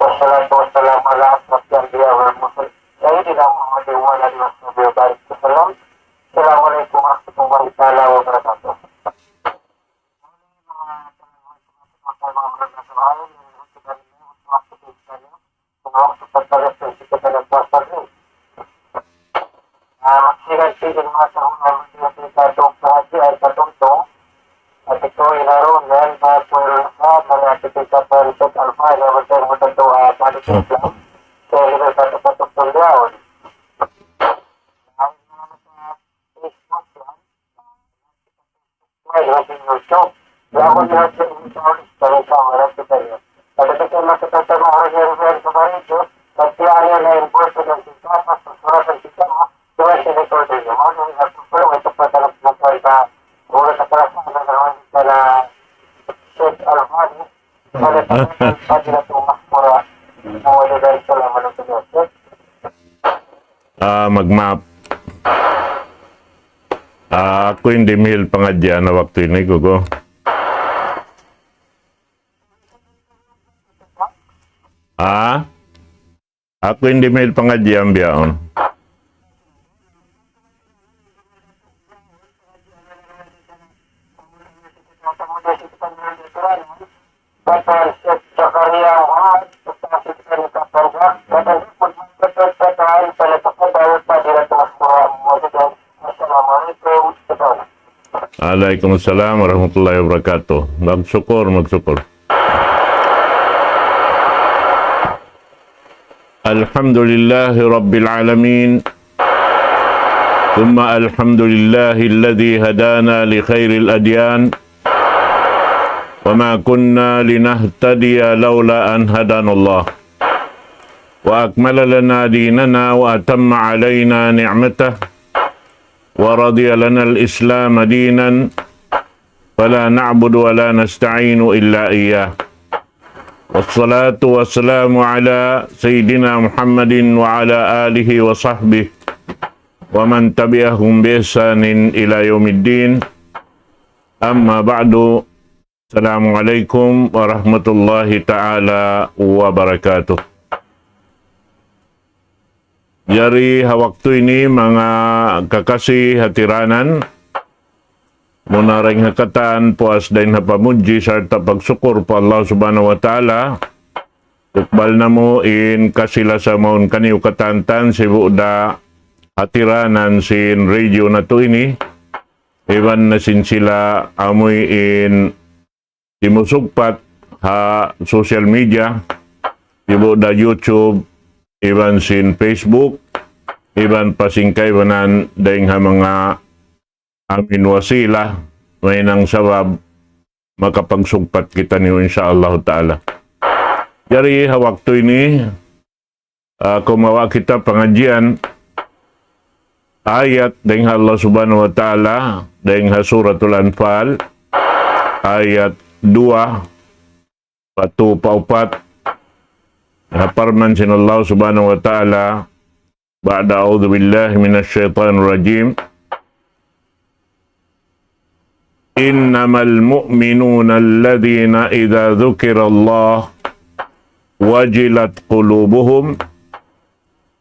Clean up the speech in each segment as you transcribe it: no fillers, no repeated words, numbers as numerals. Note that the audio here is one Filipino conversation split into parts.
wassalatu wassalamu ala asrafil anbiya wal mursalin sayyidina Muhammadin wa ala alihi wasallam. Assalamualaikum warahmatullahi taala wabarakatuh. Maksikan din mga tahun na matitong sa hati ay patungtong at ito ay naroon yan na pwede na mariakitika pa rin sa alfa na matay mo ito palitin lang kaya ito sa patungtong liyaon. Ay naman sa Facebook yan ay haping YouTube yakon lahat sa inisyon para sa marami tayo at ito kayo makikita mo ang nangyari sa marito at kaya na yung boss ng sisama sa surat ng sisama. Tuwa siya na ito din. Ano yung nagpapuro, ito pa talagang magkita. Mula sa parasang na naman na Sheikh Al-Hadi. Wala sa pati na tumas mura. Ang wala dahil sa laman ng tumas. Mag-map. Ako hindi mihil pangadya na waktu ini, Gugo. Ako hindi mihil pangadya ang biyaon. Waalaikumsalam warahmatullahi wabarakatuh. Magsyukur. Alhamdulillahi rabbil alamin. Thumma alhamdulillahi alladhi hadana li khairil adyan. وما كنا لنهتدي لولا أن هدانا الله وأكمل لنا ديننا وأتم علينا نعمته ورضي لنا الإسلام دينا فلا نعبد ولا نستعين إلا إياه والصلاة والسلام على سيدنا محمد وعلى آله وصحبه ومن تبعهم بإحسان إلى يوم الدين أما بعد. Assalamualaikum warahmatullahi ta'ala wabarakatuh. Jari waktu ini mga kakasih hatiranan, munaring hakatan puas dahin hapamuji sarta pagsukur po Allah subhanahu wa ta'ala. Tukbal na mo in kasila sa maun kaniw katantan si buda hatiranan sin radio na to ini. Iban na sin sila amoy in timusugpat ha social media, ibo da YouTube, iban sin Facebook, iban pasingkay banan daing ha mga amin wasila, may nang sabab makapagsugpat kita niyo insyaallah ta'ala. Jari ha waktu ini, kumawa kita pengajian ayat daing Allah subhanahu wa ta'ala, daing ha suratul Anfal, ayat 2 patu paupat parman sin Allah subhanahu wa ta'ala ba'da a'udzu billahi minasy syaithanir rajim innamal mu'minuna alladhina idza dzukira Allah wajilat qulubuhum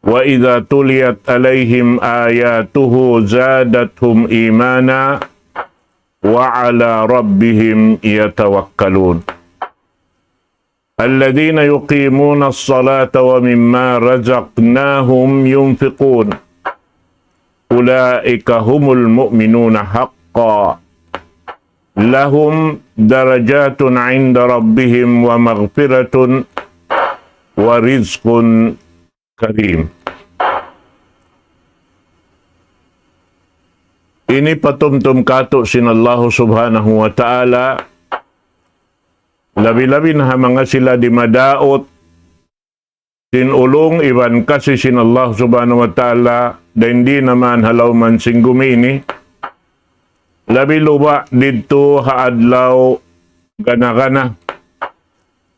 wa idza tuliyat alaihim ayatuhu zadatuhum imana wa ala rabbihim yatawakkalun alladhina yuqimuna as-salata wa mimma razaqnahum yunfiqun ulaika humul mu'minuna haqqan lahum darajatun 'inda rabbihim wa maghfiratun wa rizqun karim. Ini patumtum kato sin Allah subhanahu wa ta'ala. Labi-labi na mga sila di madaot. Sin ulong iban kasi sin Allah subhanahu wa ta'ala. Da hindi naman halaw man sing gumini. Labi luba dito haadlaw gana-gana.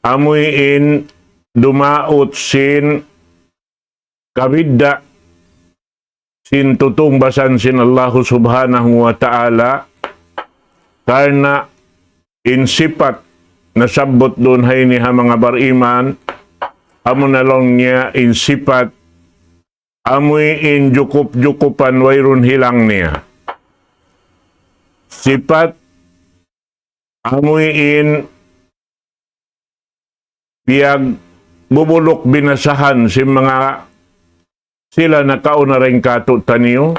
Amuyin dumaot sin kabidda. Sin tutong basan sin Allah subhanahu wa ta'ala karena insipat nasabot doon hay ni ha mga bariman amo na lang niya in sipat, amoy in jukup-jukupan wayrun hilang niya. Sipat, amoy in piyag bubulok binasahan si mga sila nakauna rin katutan niyo.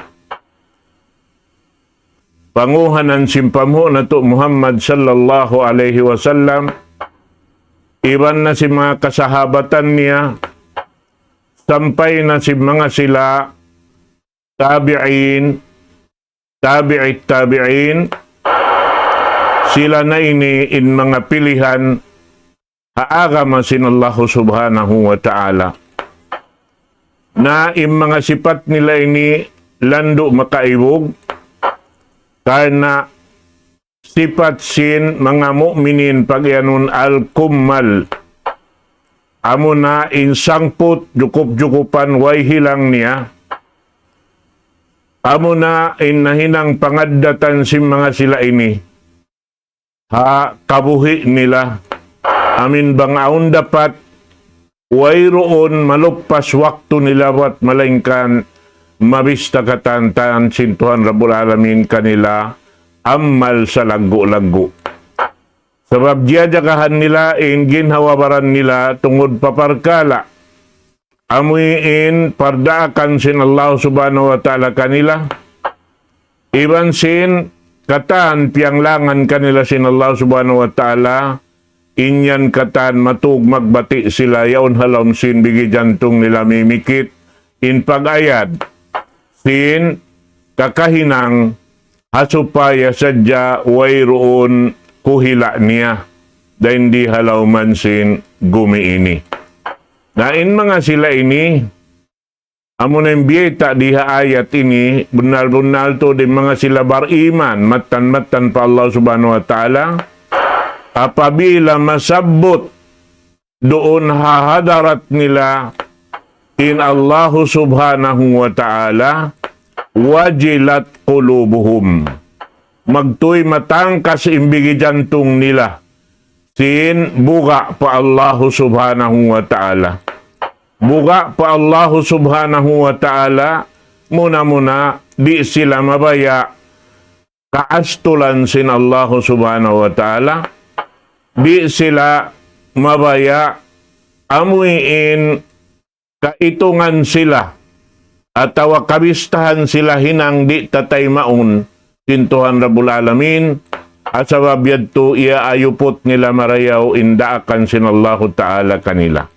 Panguhanan simpamo na to Muhammad sallallahu alaihi wasallam, iban na si mga kasahabatan niya, sampay na si mga sila tabi'in, tabi'in, sila na ini in mga pilihan haagama sinallahu subhanahu wa ta'ala. Na in mga sipat nila ini lando makaibog, karena sifat sin mga mukminin pagyanun al-kummal, amo na insangput jukup-jukupan way hilang niya, amo na inahinang pangaddatan si mga sila ini, ha kabuhi nila, amin bangaon dapat way roon maluppas waktu nila wat malingkan mabista katantan sintuhan Rabbul Alamin kanila amal sa lagu-lagu. Sebab jajakahan nila in ginhawabaran nila tungod paparkala. Amuin pardaakan sin Allah subhanahu wa ta'ala kanila. Iban sin katan pianglangan kanila sin Allah subhanahu wa ta'ala. Inyan katan matug magbati sila yaon halon sin bigi jantung nila mimikit in pagayad. Sin kakahinang hasupaya sadya way roon kuhila niya dahil di halaw man sin gumi ini. Na in mga sila ini, amo na imbiyeta diha ayat ini, bunal-bunal to din mga sila bariman, matan-matan pa Allah subhanahu wa ta'ala, apabila masabot doon hahadarat nila in Allah subhanahu wa ta'ala, wajilat qulubuhum. Magtoy matangkas imbigi jantung nila. Sin buga pa Allah subhanahu wa ta'ala. Buga pa Allah subhanahu wa ta'ala, muna-muna di sila mabaya kaastulan sin Allah subhanahu wa ta'ala. Di sila mabaya amuin kaitungan sila at kabistahan sila hinang di tatay maun sintuhan Rabbul Alamin at sa babiyad to iya ayupot nila marayaw indaakan sinallahu ta'ala kanila.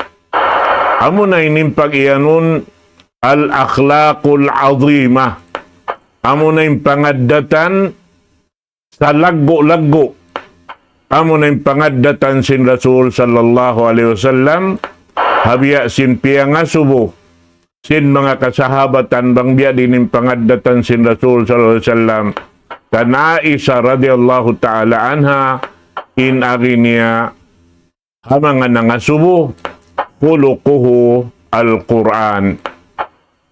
Amo na inimpag iyanun al-akhlaqul azimah. Amo na impangaddatan sa laggo-laggo. Amo na impangaddatan sin Rasul sallallahu alaihi wasallam, habya sin piyanga subo sin mga kasahabatan bang biya din pangaddatan sin Rasul sallallahu alaihi wasallam kana Aisha radhiyallahu ta'ala anha in aginiya hamangan nga subo khuluquhu al-Quran.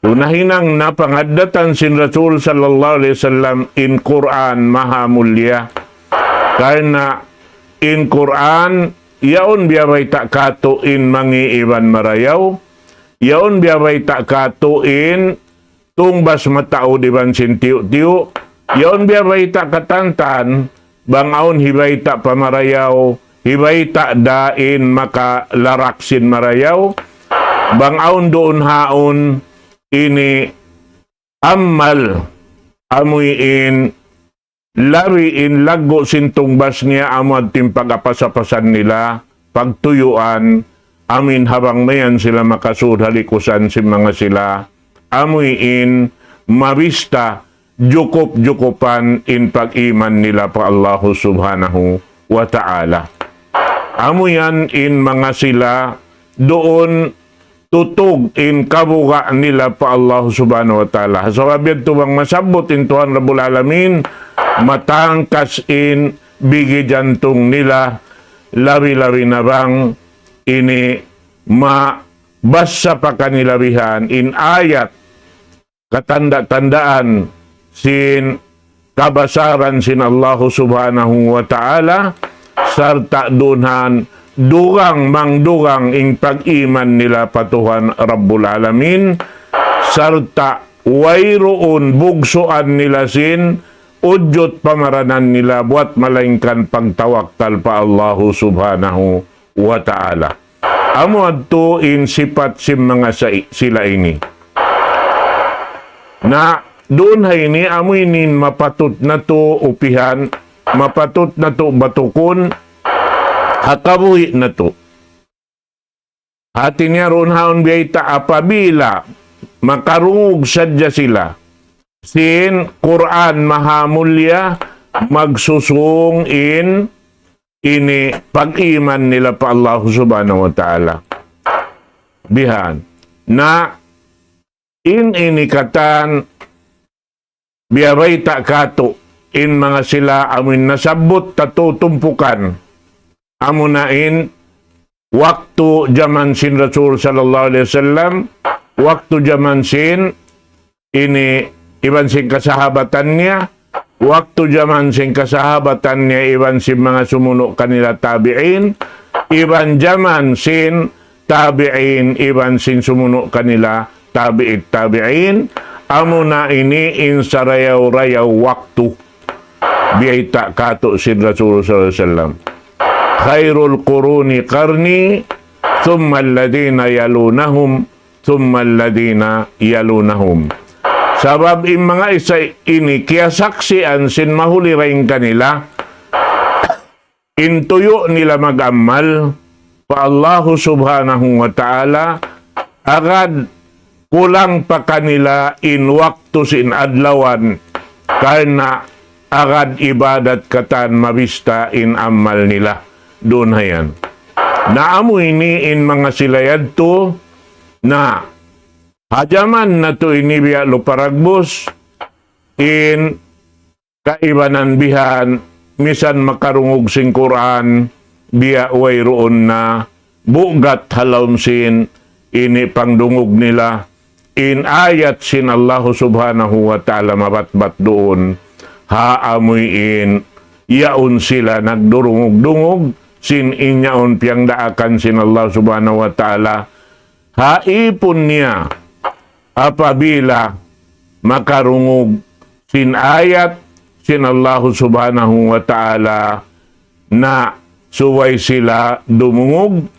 Tunahinang napangaddatan sin Rasul sallallahu alaihi wasallam in Quran maha mulya, karena in Quran yaon biyabay tak katuin mangiiban marayaw, yaon biyabay tak katuin tungbas matao diban sin tiyo-tiyo, yaon biyabay tak katantan bangaon hibay tak pamarayaw, hibay tak dain makalaraksin marayaw, bangaon doon haon ini amal amuin lari in lago sintungbas niya amad timpag-apasapasan nila pagtuyuan amin habang mayan sila makasud halikusan si mga sila amuin mabista jukup-jukupan in pag-iman nila pa Allah subhanahu wa ta'ala. Amuyan in mga sila doon tutog in kabuga nila pa Allah subhanahu wa ta'ala. So abiyad tubang masabot in Tuhan Rabbul Alamin, matangkas in bigi jantung nila, labi-labi na bang ini mabasa pa kanilabihan in ayat katanda-tandaan sin kabasaran sin Allah subhanahu wa ta'ala, sarta dunhan dugang mangdugang ing pag-iman nila patuhan Rabbul Alamin, sarta wayroon bugsuan nila sin udyot pamaranan nila buat malaingkan pagtawakkal pa Allahu subhanahu wa ta'ala. Amo adto in sipat sim mga sila ini. Na doon hay ni amuinin mapatut na to upihan, mapatut na to batukon, hakabuhi na to. Hati niya ron haon biyayta apabila makarungog sadya sila. Sin Quran mahamulya magsusung in ini pag-iman nila pa Allah subhanahu wa ta'ala. Bihan. Na ini katan biyabay ta kato in mga sila amin nasabot tatutumpukan amunain waktu zaman sin Rasul sallallahu alaihi wasallam, waktu zaman sin ini iban sin kasahabatan niya, waktu zaman sin kasahabatan niya iban sin mga sumuno kanila tabi'in, iban zaman sin tabi'in, iban sin sumuno kanila tabi'in, amuna ini in sarayaw-rayaw waktu biyayta kato sin Rasul sallallahu alaihi wasallam. Khairul quruni qarni thumma alladhina yalunahum thumma alladhina yalunahum. Sabab in mga isa ini kaya saksian sin mahuli rin kanila intuyo nila mag-amal pa Allahu subhanahu wa ta'ala agad kulang pa kanila in waktu sin adlawan karena agad ibadat katan mabista in amal nila. Doon hayan. Naamo ini in mga silayad to na hajaman na to ini biya luparagbos in kaibanan bihan misan makarungog sing Quran biya wayroon na bugat halawmsin ini pangdungog nila in ayat sin Allah subhanahu wa ta'ala mabatbat doon haamuin yaon sila nagdurungog-dungog sin inyaon piyang daakan sin Allah subhanahu wa ta'ala haipon niya apabila makarungog sin ayat sin Allah subhanahu wa ta'ala na suway sila dumungog,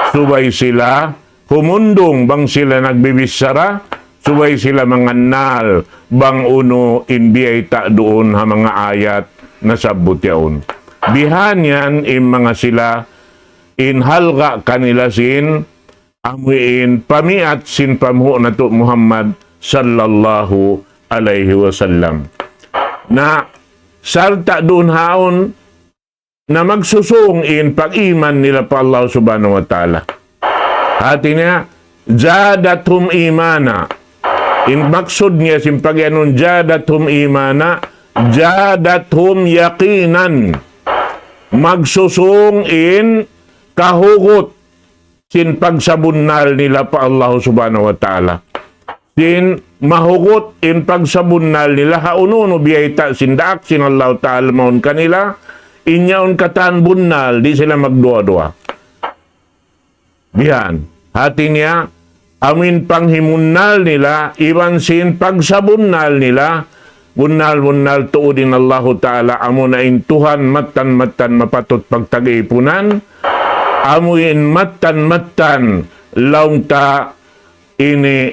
suway sila humundong bang sila nagbibisara, suway sila manganal bang uno inbiyay ta doon ha mga ayat na sabot yaon. Bihan yan in mga sila in halga kanila sin amuin pamiat sin pamhu na to Muhammad sallallahu alaihi wasallam. Na sarta doon haon na magsusung in pag-iman nila pa Allah subhanahu wa ta'ala. Hati niya, jadathum imana. In maksud niya sin pagyanon jadathum imana, jadathum yaqinan. Magsusung in kahugot sin pagsabunnal nila pa Allah subhanahu wa ta'ala. Sin mahugot in pagsabunnal nila haununo biyayta sin daak sin Allah ta'ala maun kanila inyaon katan bunnal di sila magdua-dua. Bihan, hati niya amin panghimunnal nila iban sin pagsabunnal nila bunnal tuudin Allah ta'ala amo na intuhan matan mapatot pagtag-ipunan amuin matan laung ta ini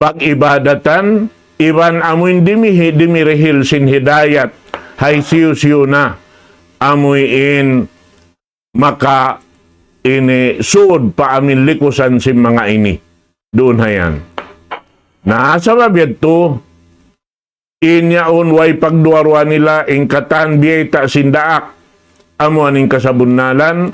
pag-ibadatan iban amuin dimirihil sin hidayat hay siyo na amuin maka ini suod pa amin likusan sin mga ini doon hayan na sabab to inyaon way pagduarwa nila ingkatan biyayta sindaak amo aning kasabunnalan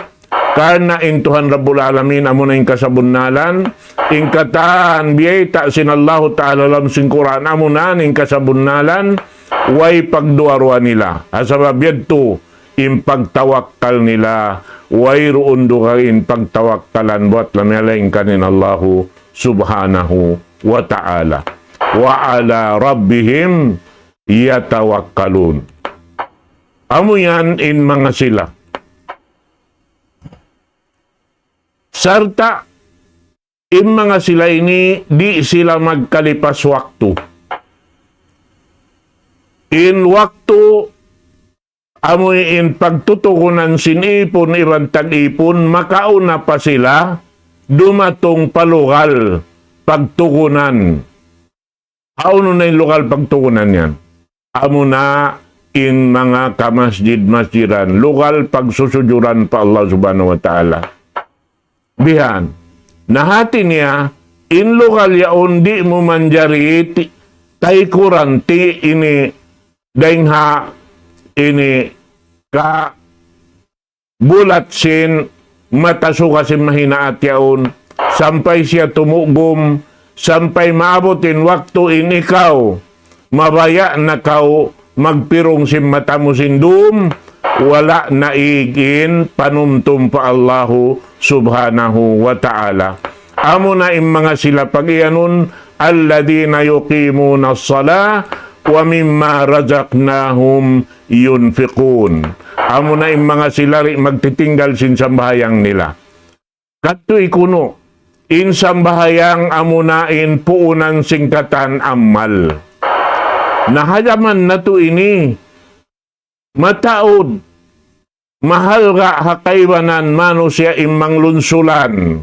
karna intuhan Rabbul Alamin amo na ing kasabunnalan ingkatan biyayta sin Allah ta'ala lam sin Quran amo na ning kasabunnalan way pagduarwa nila asabab yadto in pagtawakkal nila way roon dukain pagtawakkalan buat lamyaling kanin Allahu subhanahu wa ta'ala wa ala rabbihim yatawakkalun. Amo yan in mga sila Sarta, mga sila ini, di sila magkalipas waktu. In waktu, amoy in pagtutukunan sinipon, iban tag-ipon, makauna pa sila, dumatong palugal, pagtukunan. Ano na yung lokal pagtukunan yan? Amo na in mga kamasjid-masjidan, lokal pagsusujuran pa Allah subhanahu wa ta'ala. Bihan, nahati niya, in lokal yaon di mo manjari, tay kuranti ini, dahingha ini, ka bulat sin, matasuka sin mahinaat yaon, sampay siya tumugom, sampay maabotin waktu in ikaw, mabaya na kau magpirong sim mata mo sindum, wala na igin panumtum pa Allahu subhanahu wa ta'ala. Amo na mga sila pag-iyanon, alladina yuqimuna as-salah wa mimma razaqnahum yunfiqun. Amo na mga sila magtitinggal sin sambahayang nila. Katoy kuno, in sambahayang amo na in puunan singkatan amal. Nahayaman na to ini, mataod, mahal ga hakaywanan mano siya imang lunsulan,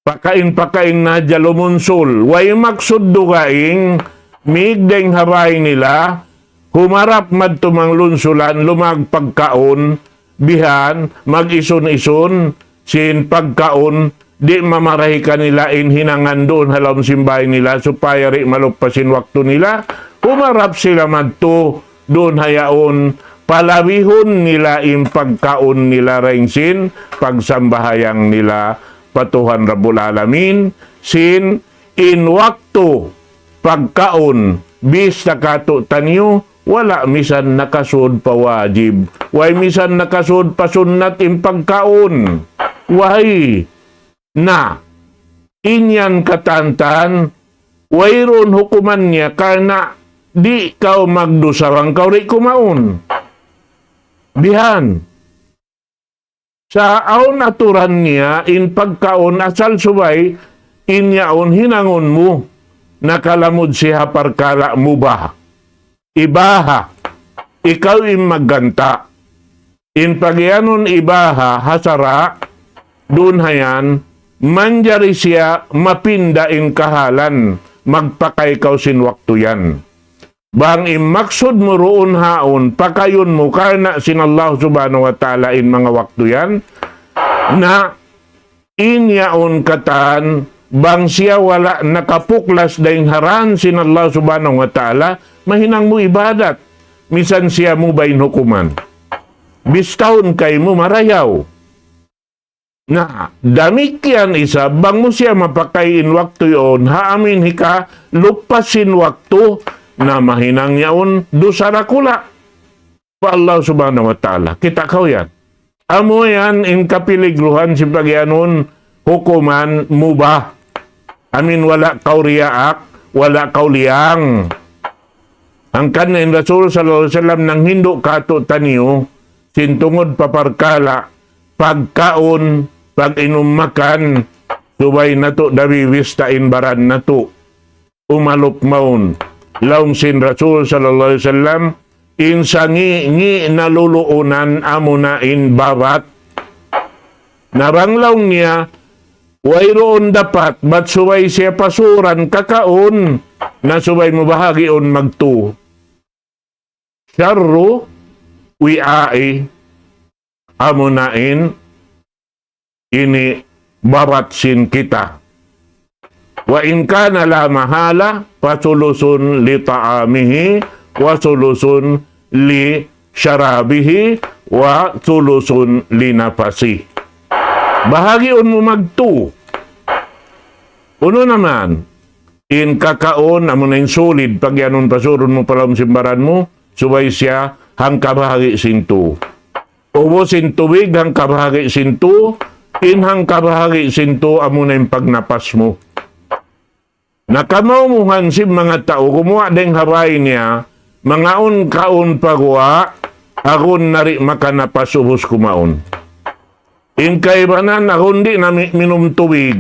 pakain-pakain na jalumunsul, way maksud dugaing, migdeng habay nila, humarap madtumang lunsulan, lumagpagkaon, bihan, mag-ison-ison, sin pagkaon, di mamarahi kanila in hinangan doon halam simbay nila, supaya ri malupasin waktu nila, humarap sila madto, doon hayaon, palawihon nila in pagkaon nila ringsin, pagsambahayang nila, patuhan Rabbul Alamin, sin in waktu, pagkaon, bis nakato tanyo, wala misan nakasud pa wajib, way misan nakasud pa sunnat in pagkaon, way na, inyan katantan, wayron hukuman niya, karena di kau magdusawang kau ri kumaon. Bihan, sa aon aturan niya, in pagkaon asal subay, inyaon hinangon mo, nakalamod siya parkala mo ba? Ibaha, ikaw im magganta. In pagyanon ibaha, hasara, dun hayan, manjari siya mapinda in kahalan, magpakay kaw sinwakto yan. Bang imaksud mo roon haon, pakayon mo karna sin Allah subhanahu wa ta'ala in mga waktu yan, na inyaon katan, bang siya wala nakapuklas dahing haran sin Allah subhanahu wa ta'ala, mahinang mo ibadat, misan siya mo bayin hukuman. Bistahon kay mo marayaw. Na damikyan isa, bang mo siya mapakayin waktu yon, haamin hika, lupasin waktu, na mahinang yaon, dusara kula. Pa Allah subhanahu wa ta'ala. Kita kau yan. Amo yan, in kapiligruhan si pagyanon, hukuman mubah. Amin wala kau riyaak, wala kau liyang. Ang kanin Rasul sallallahu alaihi wasallam nang hindo kato taniyo, sintungod paparkala, pagkaon, pag-inom makan, subay na to, dawiwistain baran na to, umalop maun. Laung sin Rasul sallallahu alaihi wasallam, insangi naluluunan amo na in babat. Naranglaw niya, wayroon dapat, bat subay siya pasuran kakaon, na subay mo bahagion magtu. Syarru, wi'ai, amo na in, ini babat sin kita. Wa in kana la mahala, pasulusun li ta'amihi, wa sulusun li syarabihi, wa sulusun li nafasi. Bahagion mo magtu. Uno naman, in kakaon, amo na in solid, pag yanon pasurun mo palam simbaran mo, subay siya, hang kabahagi sintu. Ubusin tubig, hang kabahagi sintu, in hang kabahagi sintu, amo na yung pagnapas mo. Nakamaumuhan si mga tao, kumuha ding haray niya, mga kaon pagwa, akon nari makanapas ubos kumaon. Inkay ba na nakundi na minum tubig.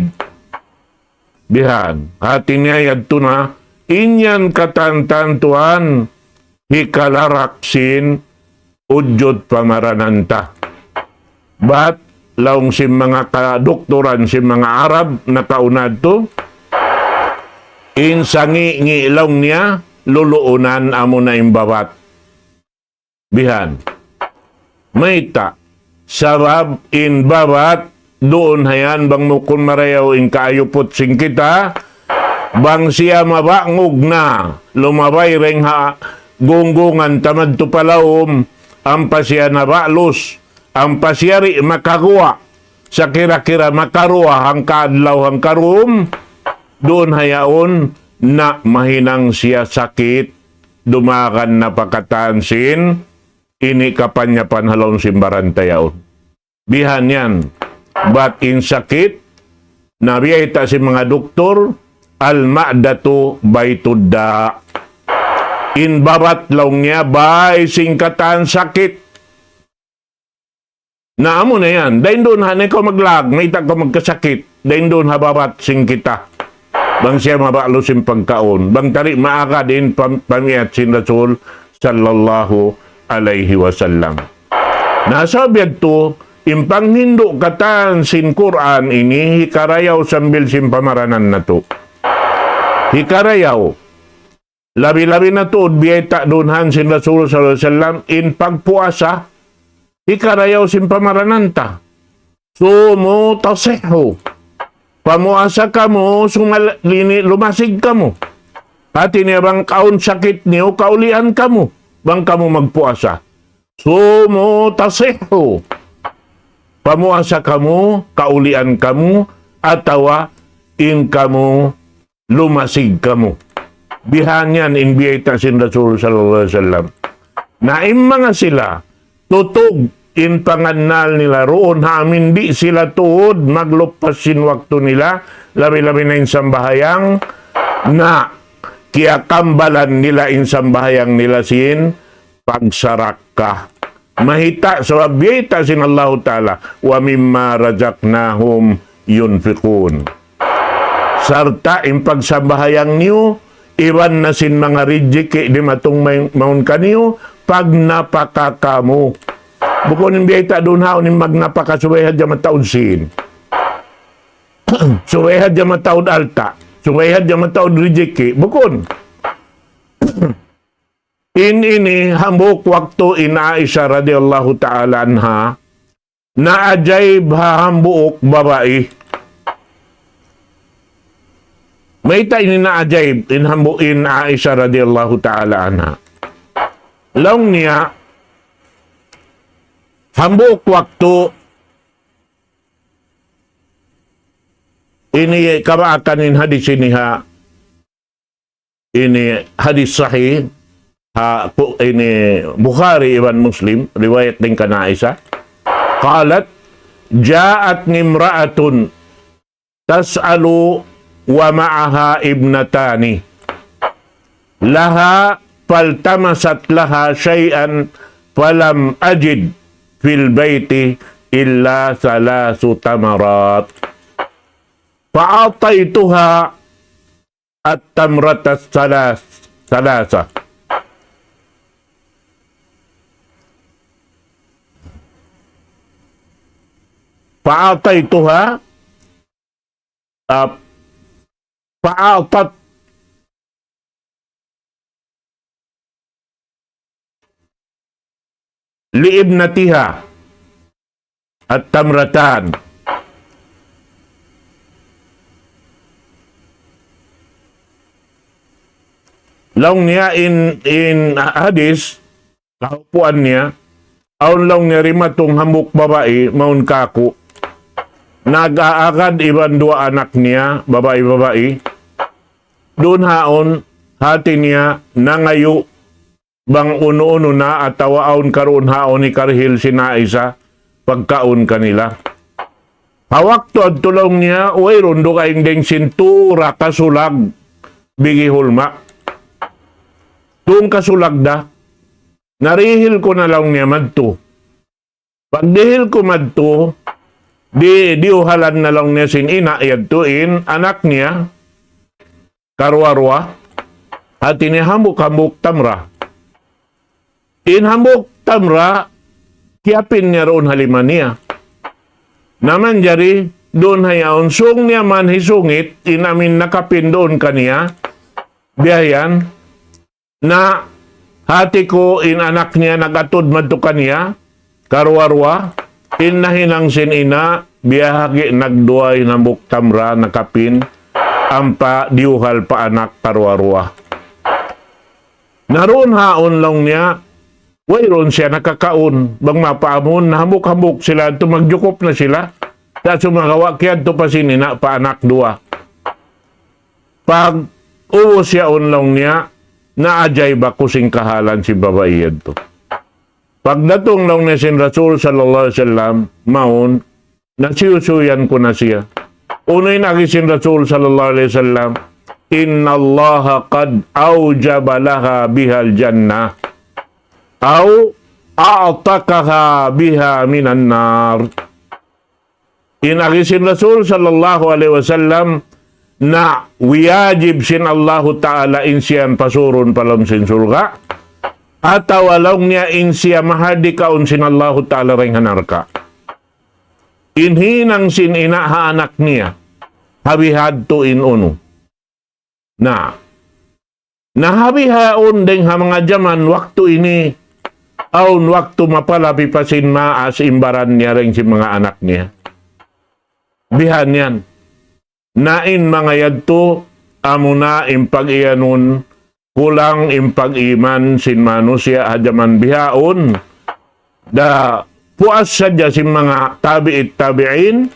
Bihan, hati niya yadto na, inyan katantantuan, hikalaraksin, udyot pamarananta. Bat, laong si mga kadoktoran, si mga Arab na kaunad to, insangi ngilaw niya, luluunan amo na imbawat. Bihan, mayta, sabab inbawat, doon hayan bang mukun marayaw in kaayupot sing kita, bang siya mabangog na, lumabay ring ha, gunggungan tamad to palawom, ang pasya na balos, ang pasyari makakuha, sa kira-kira makaruha ang kaadlaw ang karum, doon hayaon na mahinang siya sakit, dumakan na pakatansin, ini kapanyapan halong simbaran tayaon. Bihan yan. But in sakit, nabiyita si mga doktor, al-ma'datu baytudda. In babat lang niya, bay singkatan sakit. Naamo na yan. Dahin doon hanay ko maglag, may ka magkasakit. Dahin doon hababat singkita. Bang siya mabalo sim pagkaon. Bang tari maaka din pamiyat sin Rasul sallallahu alaihi wasallam. Nasabiad to, impang hindo katan sin Quran ini, hikarayaw sambil sin pamaranan na to. Hikarayaw. Labi-labi na to, biyeta dunhan sin Rasul sallallahu alaihi wasallam, in pagpuasa, hikarayaw sin pamaranan ta. Sumo tasiho. Pamuasa ka mo, lumasig ka mo. At inibang kaon sakit niyo, kaulian ka mo. Bang ka mo magpuasa. Sumo tasiho. Pamuasa ka mo, kaulian ka mo, atawa in ka mo, lumasig ka mo. Bihan yan, inbiyata sin Rasul sallallahu alaihi wasallam. Naim mga sila, tutog in panganal nila roon hamin di sila tuod maglupasin waktu nila labi-labi na insambahayang na kiakambalan nila insambahayang nila sin pagsarak ka mahita sa abiyeta sin Allah Ta'ala wa mimma razaqnahum yunfiqun sarta in pagsambahayang niyo iwan na sin mga rijiki di matong maun kaniyo pag napakakamo bukon yung biyeta doon haon yung magnapakasuwehad dyan mataon sin. Suwehad dyan mataon alta. Suwehad dyan mataon rijiki. Bukon. Ini hambuk waktu in Aisha radhiyallahu ta'ala anha na ajaib hambuok babae. May ta ini na ajaib in hambuk in Aisha radhiyallahu ta'ala anha. Laong niya hambuk waktu ini kamaakan in hadis ini ha ini hadis sahih ha ini Bukhari ibn Muslim riwayat din kana Aisyah qalat ja'at nimra'atun tas'alu wa ma'aha ibnatani laha faltamasat laha syai'an falam ajid fil baiti illa salasu tamarat. Fa'ataituha at-tamrat salasa. Fa'ataituha fa'atat liibnatiha at tamratan laong niya in hadis kaupuan niya aon laong niya rimatong hamuk babae maun kaku nag-aagad iban dua anak niya babae doon haon hati niya nangayo bang uno-uno na at tawaon karoon haon ni karhil sinaisa pagkaon kanila. Hawak to at tulong niya, uy, rondo kaing deng sintura kasulag bigi hulma. Tung kasulag da, narihil ko na lang niya madto. Pagdihil ko madto, diuhalan na lang niya sin ina, yadtuin, anak niya, karwarwa, at inihambok-hambok tamra. Inhambok tamra, kiyapin niya roon haliman niya. Naman jari, doon hayaon, sung niya man hisungit, inamin nakapin doon kaniya, biyayan, na hati ko in anak niya nagatod madto kaniya, karwarwa, in nahinang sin ina, biyahagi nagduay na buktamra nakapin, ampa diuhal pa anak karwarwa. Naroon haon lang niya, wayron siya nakakaon, bang mapaamon, hambok-hambok sila, tumagyukop na sila, sa sumagawa, kaya to pa sinina, pa anak dua. Pag uwo siya onlong niya, naajay ba kusing kahalan si babaiyad to. Pagdatong lang niya sin Rasul sallallahu alaihi wasallam, maon, nasiyusuyan ko na siya. Unay nagisin Rasul sallallahu alaihi wasallam, inna Allah qad awjaba laha bihal jannah aw a'takaha biha minan nar. Inagisin Rasul sallallahu alaihi wasallam na wiyajib sin Allah Ta'ala insiyan pasurun palam sin surga at awalaw niya insiya mahadi kaun sin Allah Ta'ala ring hanarka. Inhinang sin ina ha anak niya habihad to in uno na nahabihaon deng ha mga jaman waktu ini aun waktu mapalabi pa sin maas imbaran niya ring si mga anak niya. Bihan yan. Nain mga yadto, amo na impag-iyanon, kulang impag-iman sin manusia hajaman bihaon. Da puas sadya sin mga tabi'it-tabi'in,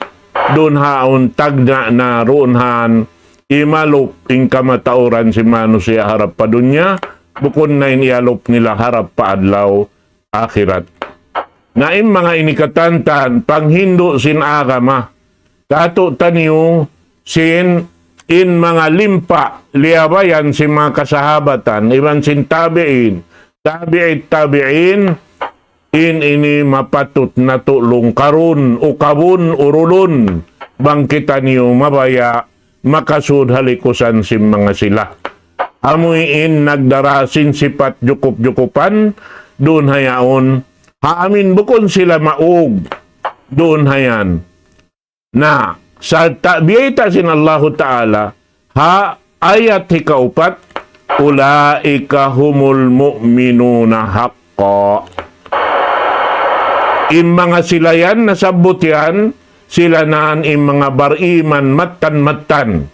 doon haon tagna na roonhan, imalop ing kamatauran si manusia harap pa dunya, bukod na inialop nila harap pa adlaw akhirat. Nain mga inikatantan, panghindo sin agama, kato taniyo, sin in mga limpa liabayan si mga kasahabatan iban sin tabi'in in ini mapatut na tulong karun o kabun urulun bangkitan niyo mabaya makasud halikusan si mga sila amuin nagdarasin sipat jukup-jukupan doon hayaon haamin bukon sila maug doon hayan na sa ta'biyata sin Allah Ta'ala, ha ayat hikaupat, ulaika humul mu'minuna haqqa. In mga sila yan, nasabot yan, sila naan in mga bariman matan-matan.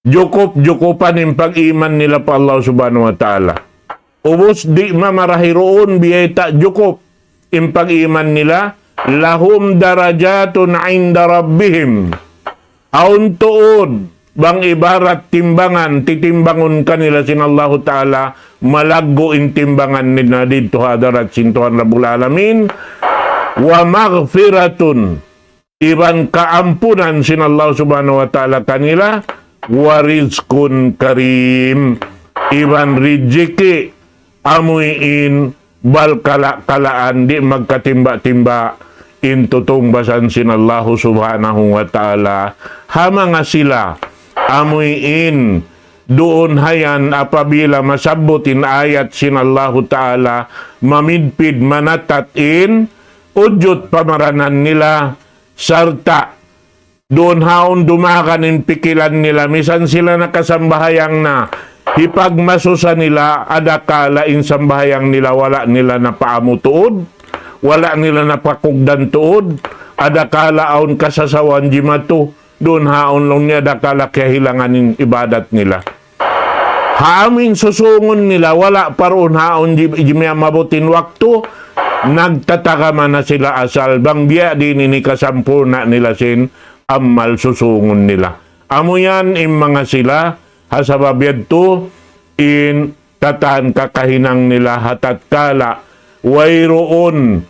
Jukup-jukupan in pag-iman nila pa Allah Subhanahu Wa Ta'ala. Ubos di mamarahiroon biyata jukup in pag-iman nila, lahum darajatun inda rabbihim aun tuod bang ibarat timbangan titimbangon kanila sin Allah Ta'ala malaggo in timbangan nila dito hadarat sin Tuhan Rabbul Alamin wa maghfiratun iban kaampunan sin Allah Subhanahu Wa Ta'ala kanila wa rizkun karim iban rizki amuin bal kalaan di magkatimba-timba intutong basan sin Allah Subhanahu Wa Ta'ala hama nga sila amuin doon hayan apabila masabutin ayat sin Allah Ta'ala mamidpid manatatin udyot pamaranan nila sarta doon haon dumakanin pikilan nila misan sila nakasambahayang na hipagmasusa nila adakala in sambahayang nila wala nila na paamutuod wala nila napakugdan tuod, adakala aon kasasawan jimato, doon haon lang niya adakala kahilanganin ibadat nila. Haamin susungon nila, wala paroon haon jimya mabutin waktu, nagtataka man na sila asal, bang biya din ini kasampurna nila sin, amal susungon nila. Amo yan im mga sila, hasababyad to, in tatahan kakahinang nila hatatkala, wayroon,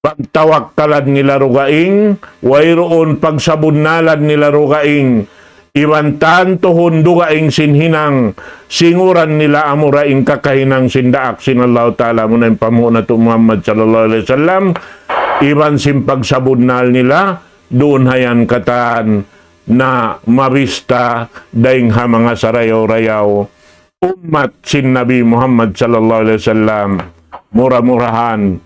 pagtawakkalan nila rugaing, wayroon pagsabunnalan nila rugaing, ibantan tuhon dugaing sinhinang, singuran nila amuraing kakahinang sindaak sin Allah Ta'ala mo na yung pamuna to Muhammad sallallahu alaihi wasallam, iban sin pagsabunnal nila, doon hayan kataan na mabista daing ha mga sarayaw-rayaw umat sin Nabi Muhammad sallallahu alaihi wasallam mura-murahan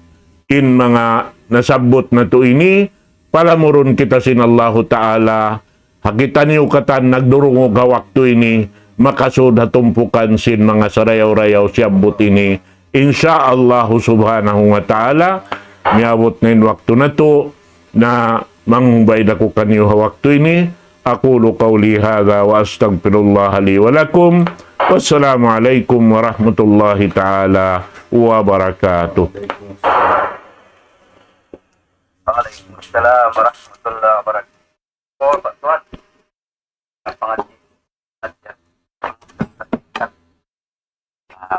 in mga nasabot na to ini palamuron kita sin Allahu Ta'ala hakita niyo katan nagdurungo gawak to ini makasud hatumpukan sin mga sarayaw-rayaw siyabot ini insyaallah subhanahu wa ta'ala miabot na waktu na to na mangbay na ko kanyo waktu ini aqulu qawli hadha wa astaghfirullah li wa lakum wassalamu alaikum warahmatullahi ta'ala wabarakatuh. Waalaikumsalam warahmatullahi wabarakatuh. Oh, Pak Tuan. Pangaji.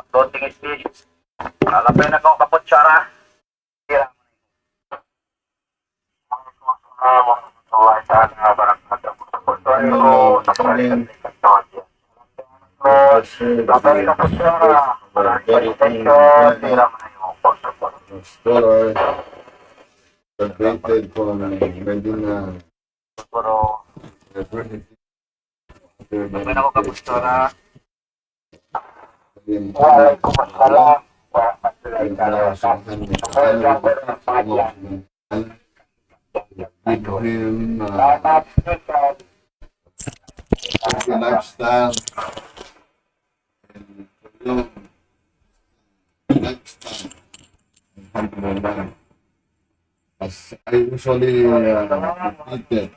Floating speech. Alapay na kong kaputsara. Kira. Warahmatullahi ta'ala wabarakatuh. Scholar graduated from Medina University. Alapay na kong kaputsara. Waalaikumsalam warahmatullahi wabarakatuh. Give him healthy lifestyle and prolong lifestyle. Alhamdulillah. As I usually repeated,